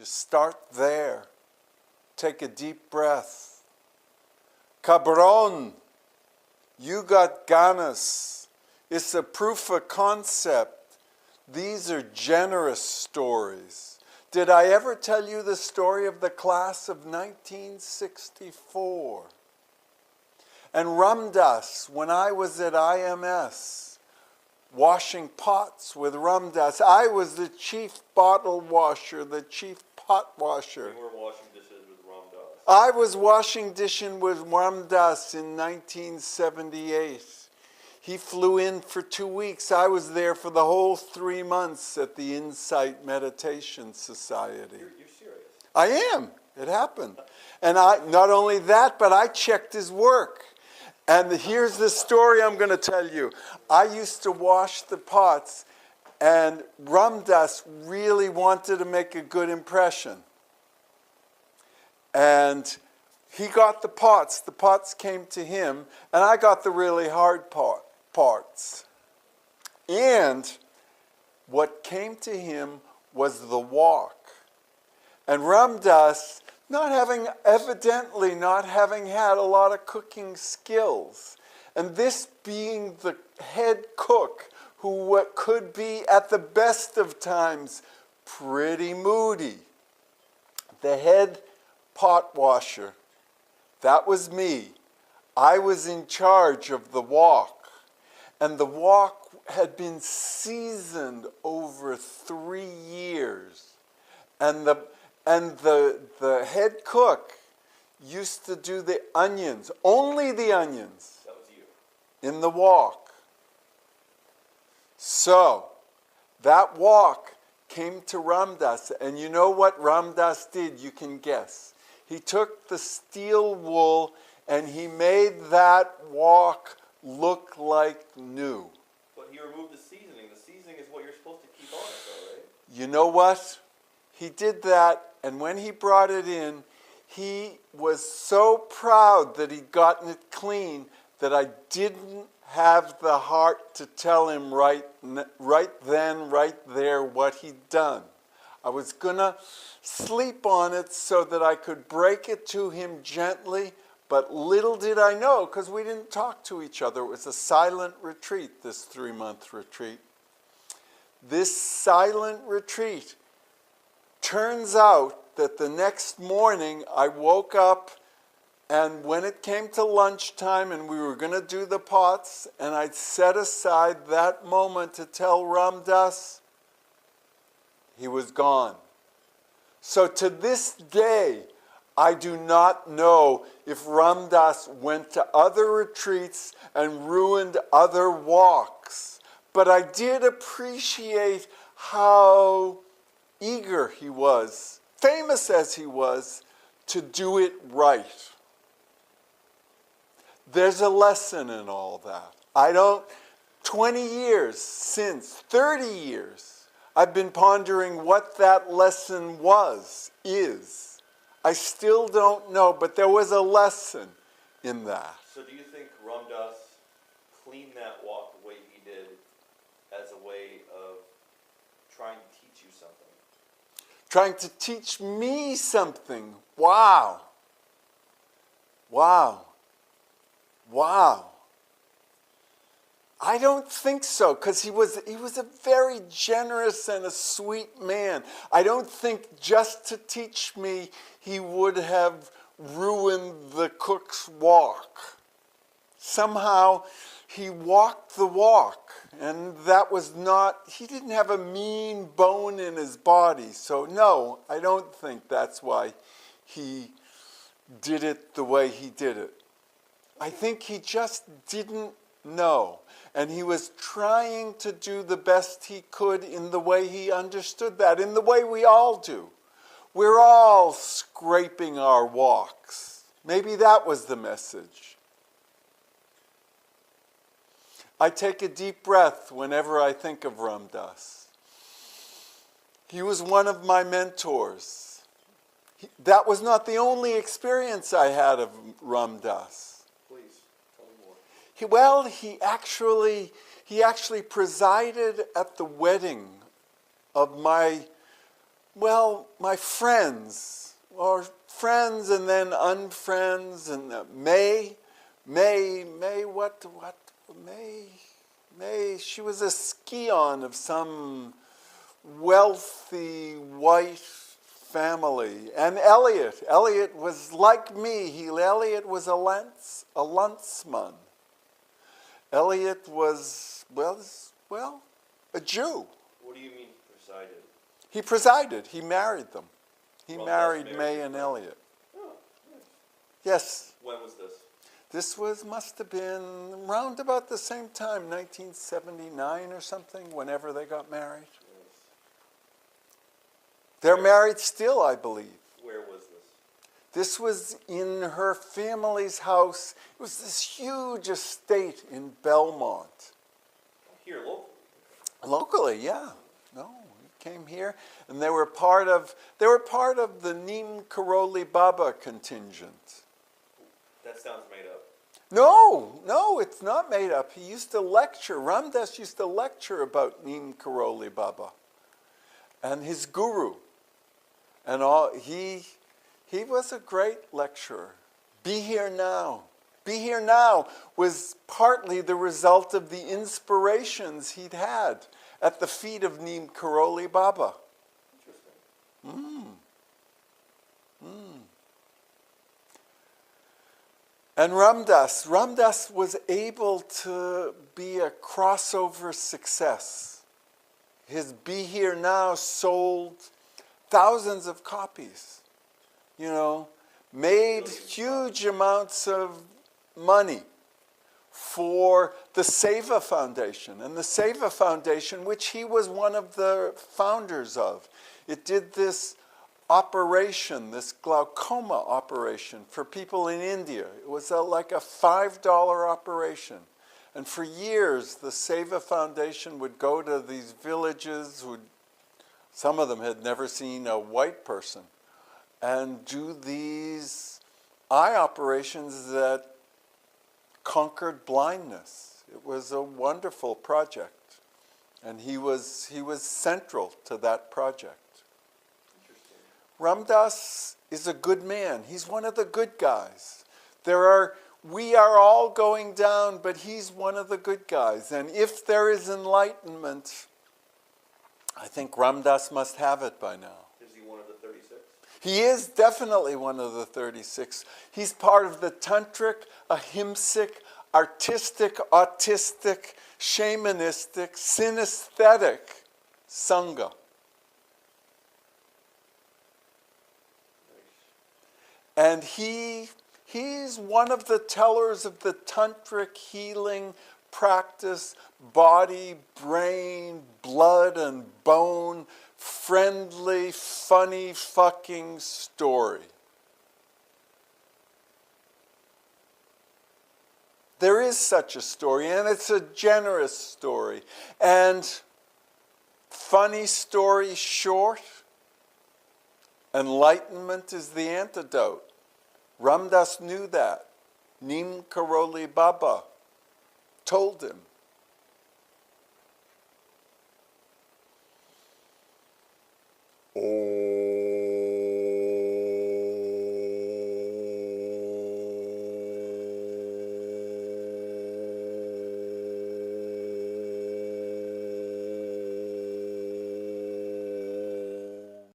You start there. Take a deep breath. Cabron, you got ganas. It's a proof of concept. These are generous stories. Did I ever tell you the story of the class of 1964? And Ramdas, when I was at IMS, washing pots with Ramdas, I was the chief bottle washer, the chief pot washer. You were washing dishes with Ramdas. I was washing dishes with Ramdas in 1978. He flew in for 2 weeks. I was there for the whole 3 months at the Insight Meditation Society. You're serious? I am. It happened. And not only that, but I checked his work. And here's the story I'm going to tell you. I used to wash the pots, and Ramdas really wanted to make a good impression. And he got the pots. The pots came to him, and I got the really hard parts. And what came to him was the walk. And Ramdas, evidently not having had a lot of cooking skills, and this being the head cook, who could be at the best of times pretty moody, the head pot washer, that was me. I was in charge of the walk. And the walk had been seasoned over 3 years. And the head cook used to do the onions, only the onions. That was you. In the wok. So, that wok came to Ramdas, and you know what Ramdas did? You can guess. He took the steel wool and he made that wok look like new. But he removed the seasoning. The seasoning is what you're supposed to keep on it, though, right? You know what? He did that, and when he brought it in, he was so proud that he'd gotten it clean that I didn't have the heart to tell him right then, right there, what he'd done. I was going to sleep on it so that I could break it to him gently, but little did I know, because we didn't talk to each other. It was a silent retreat, this 3-month retreat. This silent retreat, turns out that the next morning I woke up, and when it came to lunchtime and we were going to do the pots, and I'd set aside that moment to tell Ramdas, he was gone. So to this day, I do not know if Ramdas went to other retreats and ruined other walks. But I did appreciate how eager he was, famous as he was, to do it right. There's a lesson in all that. 20 years since, 30 years, I've been pondering what that lesson is. I still don't know, but there was a lesson in that. So do you think Ramdas cleaned that walk the way he did as a way of trying to teach you something? Trying to teach me something. Wow. Wow. Wow. I don't think so, because he was a very generous and a sweet man. I don't think just to teach me he would have ruined the cook's walk. Somehow he walked the walk, and that was not, he didn't have a mean bone in his body. So no, I don't think that's why he did it the way he did it. I think he just didn't know. And he was trying to do the best he could in the way he understood that, in the way we all do. We're all scraping our walks. Maybe that was the message. I take a deep breath whenever I think of Ramdas. He was one of my mentors. That was not the only experience I had of Ramdas. He actually presided at the wedding of my Well, my friends, or friends and then unfriends, and May, she was a scion of some wealthy white family. And Eliot was like me. Eliot was a Landsman. Eliot was, well, a Jew. What do you mean presided? He presided. He married them. He Well, married that's May married, and right? Eliot. Oh, nice. Yes. When was this? This must have been around about the same time, 1979 or something, whenever they got married. Nice. They're married still, I believe. Where was this? This was in her family's house. It was this huge estate in Belmont. Here, locally. Locally, yeah. No, he came here, and they were part of the Neem Karoli Baba contingent. That sounds made up. No, it's not made up. He used to lecture. Ram Dass used to lecture about Neem Karoli Baba and his guru, and all. He was a great lecturer. Be Here Now. Be Here Now was partly the result of the inspirations he'd had at the feet of Neem Karoli Baba. Interesting. And Ram Dass was able to be a crossover success. His Be Here Now sold thousands of copies, made huge amounts of money for the Seva Foundation. And the Seva Foundation, which he was one of the founders of, it did this operation, this glaucoma operation for people in India. It was like a $5 operation. And for years, the Seva Foundation would go to these villages, some of them had never seen a white person, and do these eye operations that conquered blindness. It was a wonderful project, and he was central to that project. Ram Dass is a good man. He's one of the good guys. We are all going down, but he's one of the good guys. And if there is enlightenment, I think Ram Dass must have it by now. Is he one of the 36? He is definitely one of the 36. He's part of the tantric, ahimsic, artistic, autistic, shamanistic, synesthetic sangha. And he's one of the tellers of the tantric healing practice, body, brain, blood, and bone, friendly, funny fucking story. There is such a story, and it's a generous story. And funny story short, enlightenment is the antidote. Ram Dass knew that. Neem Karoli Baba told him. Oh.